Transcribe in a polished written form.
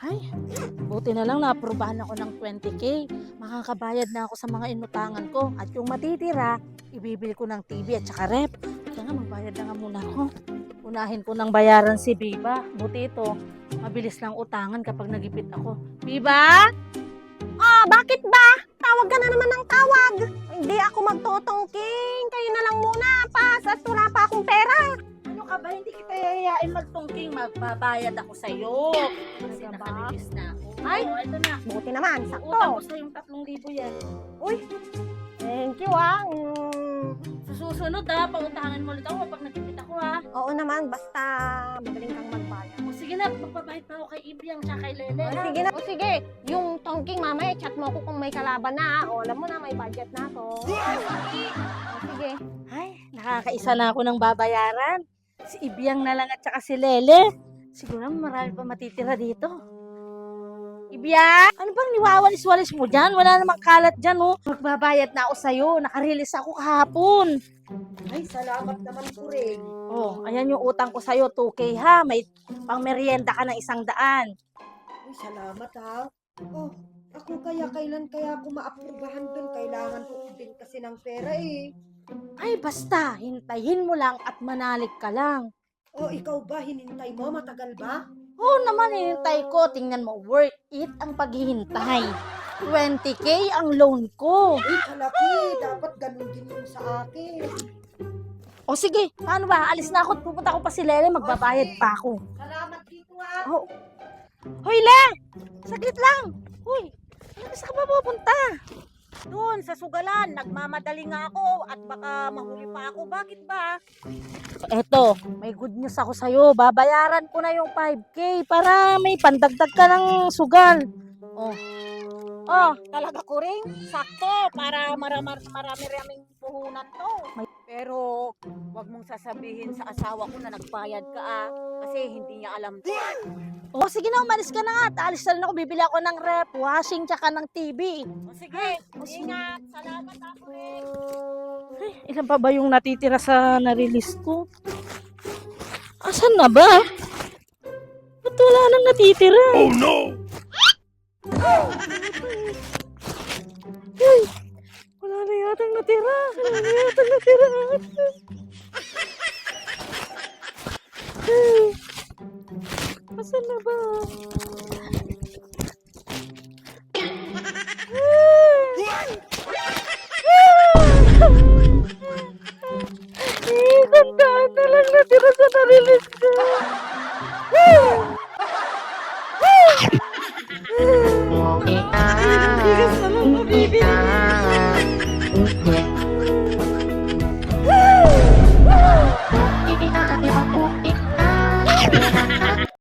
Ay, buti na lang naaprubahan ako ng 20K. Makakabayad na ako sa mga inutangan ko. At yung matitira, ibibili ko ng TV at saka rep. Kaya nga, magbayad na nga muna ako. Unahin ko ng bayaran si Biba. Buti ito, mabilis lang utangan kapag nagipit ako. Biba? Ah, bakit ba? Tawag ka na naman ng tawag. Hindi ako magtutungking. Kayo na lang muna, pas. At wala pa akong pera. Ano ka ba? Hindi kita yayain magtungking. Magbabayad ako sa'yo. Kasi Talaga ba? nakalilis na ako. Ay! Oo, ito na. Buti naman, Utang ko sakto. sa yung 3,000 yan. Uy, thank you ah. Sa susunod ha, pautangan mo ulit ako pag nagipit ako ha. Oo naman, basta magaling kang magbayad. O sige na, magbabayad pa ako kay Ibiang tsaka kay Lele. O, sige na. O sige, yung tongking mamaya, chat mo ako kung may kalaban na. O alam mo na, may budget na ako. O sige. Ay, nakakaisa na ako ng babayaran. Si Ibiang na lang at saka si Lele. Siguro marami pa matitira dito. Ibiang! Ano bang niwawalis-walis mo dyan? Wala namang kalat dyan, oh. Magbabayad na ako sa'yo. Nakarelease ako kahapon. Ay, salamat naman po rin. Oh, ayan yung utang ko sa'yo, 2K ha. May pang merienda ka ng 100. Ay, salamat ha. Oh, ako kailan kaya ako maaprubahan doon? Kailangan ko din kasi ng pera eh. Ay, basta. Hintayin mo lang at manalig ka lang. Oh, ikaw ba? Hinintay mo? Matagal ba? Oo naman, hinintay ko. Tingnan mo, worth it ang paghihintay. 20K ang loan ko. Ay, kalaki. Dapat ganun din yung sa akin. O sige, paano ba? Alis na ako at pupunta ko pa si Lele. Magbabayad pa ako. Salamat dito ha. Oh. Hoy, Le! Saglit lang. Hoy, saan ka ba pupunta? Doon, sa sugalan, nagmamadali nga ako at baka mahuli pa ako. Bakit ba? Eto, may good news ako sa'yo. Babayaran ko na yung 5K para may pandagdag ka ng sugal. Oh, Oh, talaga ko rin. Sakto, para marami-raming puhunan to. Pero, wag mong sasabihin sa asawa ko na nagbayad ka kasi hindi niya alam to. oh sige na, umalis ka na nga. Alis na rin ako, bibili ako ng rep, washing, tsaka ng TV. O sige, ingat. Salamat ako rin. Ay, ilan pa ba yung natitira sa na-release ko? Asan na ba? Ba't wala nang natitira? Oh no! Ay, wala na yatang natira. Wala na yatang natira. Ay, asan na ba? Tandaan na lang natira sa na-release ko. Bigas na lang mabibili.